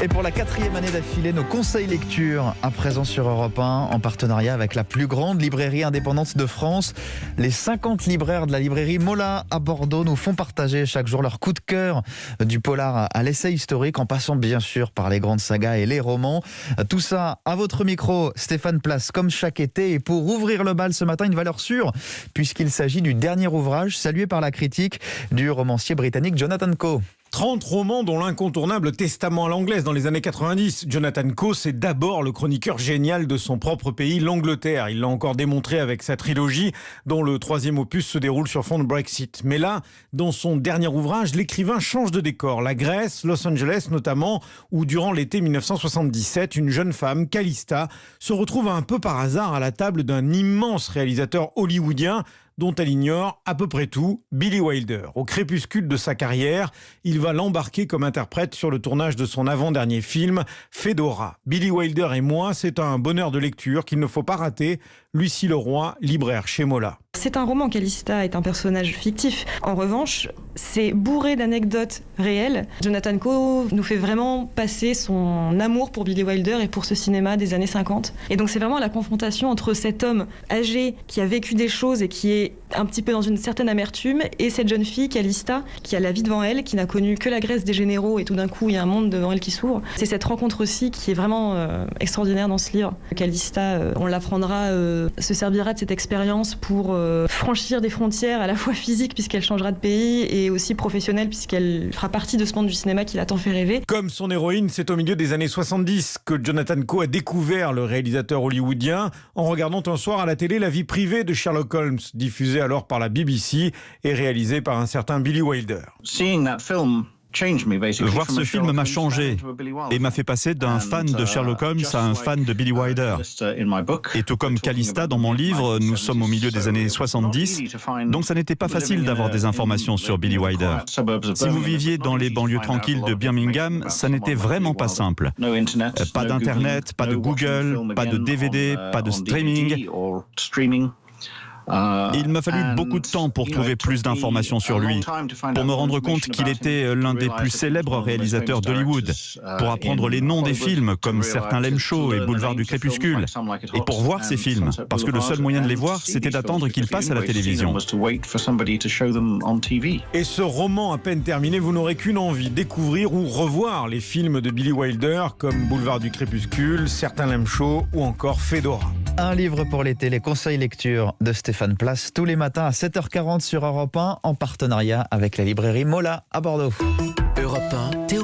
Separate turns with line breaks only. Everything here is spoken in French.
Et pour la 4e année d'affilée, nos conseils lecture à présent sur Europe 1 en partenariat avec la plus grande librairie indépendante de France. Les 50 libraires de la librairie Mola à Bordeaux nous font partager chaque jour leur coup de cœur du polar à l'essai historique en passant bien sûr par les grandes sagas et les romans. Tout ça à votre micro, Stéphane Place, comme chaque été. Et pour ouvrir le bal ce matin, une valeur sûre puisqu'il s'agit du dernier ouvrage salué par la critique du romancier britannique Jonathan Coe.
30 romans dont l'incontournable Testament à l'anglaise dans les années 90. Jonathan Coe, c'est d'abord le chroniqueur génial de son propre pays, l'Angleterre. Il l'a encore démontré avec sa trilogie, dont le 3e opus se déroule sur fond de Brexit. Mais là, dans son dernier ouvrage, l'écrivain change de décor. La Grèce, Los Angeles notamment, où durant l'été 1977, une jeune femme, Calista, se retrouve un peu par hasard à la table d'un immense réalisateur hollywoodien dont elle ignore à peu près tout, Billy Wilder. Au crépuscule de sa carrière, il va l'embarquer comme interprète sur le tournage de son avant-dernier film, Fedora. Billy Wilder et moi, c'est un bonheur de lecture qu'il ne faut pas rater. Lucie Leroy, libraire chez Mola.
C'est un roman, Calista est un personnage fictif. En revanche, c'est bourré d'anecdotes réelles. Jonathan Coe nous fait vraiment passer son amour pour Billy Wilder et pour ce cinéma des années 50. Et donc c'est vraiment la confrontation entre cet homme âgé qui a vécu des choses et qui est un petit peu dans une certaine amertume et cette jeune fille, Calista, qui a la vie devant elle, qui n'a connu que la Grèce des généraux et tout d'un coup il y a un monde devant elle qui s'ouvre. C'est cette rencontre aussi qui est vraiment extraordinaire dans ce livre. Calista, on l'apprendra, se servira de cette expérience pour franchir des frontières à la fois physiques puisqu'elle changera de pays et aussi professionnelles puisqu'elle fera partie de ce monde du cinéma qui l'a tant fait rêver.
Comme son héroïne, c'est au milieu des années 70 que Jonathan Coe a découvert le réalisateur hollywoodien en regardant un soir à la télé la vie privée de Sherlock Holmes, diffusée alors par la BBC et réalisée par un certain Billy Wilder.
Voir ce film m'a changé et m'a fait passer d'un fan de Sherlock Holmes à un fan de Billy Wilder. Et tout comme Calista dans mon livre, nous sommes au milieu des années 70, donc ça n'était pas facile d'avoir des informations sur Billy Wilder. Si vous viviez dans les banlieues tranquilles de Birmingham, ça n'était vraiment pas simple. Pas d'internet, pas de Google, pas de DVD, pas de streaming. Il m'a fallu beaucoup de temps pour trouver plus d'informations sur lui, pour me rendre compte qu'il était l'un des plus célèbres réalisateurs d'Hollywood, pour apprendre les noms des films comme certains Lem Show et Boulevard du Crépuscule, et pour voir ces films, parce que le seul moyen de les voir, c'était d'attendre qu'ils passent à la télévision.
Et ce roman à peine terminé, vous n'aurez qu'une envie, découvrir ou revoir les films de Billy Wilder comme Boulevard du Crépuscule, certains Lem Show ou encore Fedora.
Un livre pour l'été, les conseils lecture de Stéphane Place, tous les matins à 7h40 sur Europe 1 en partenariat avec la librairie Mola à Bordeaux.
Europe 1.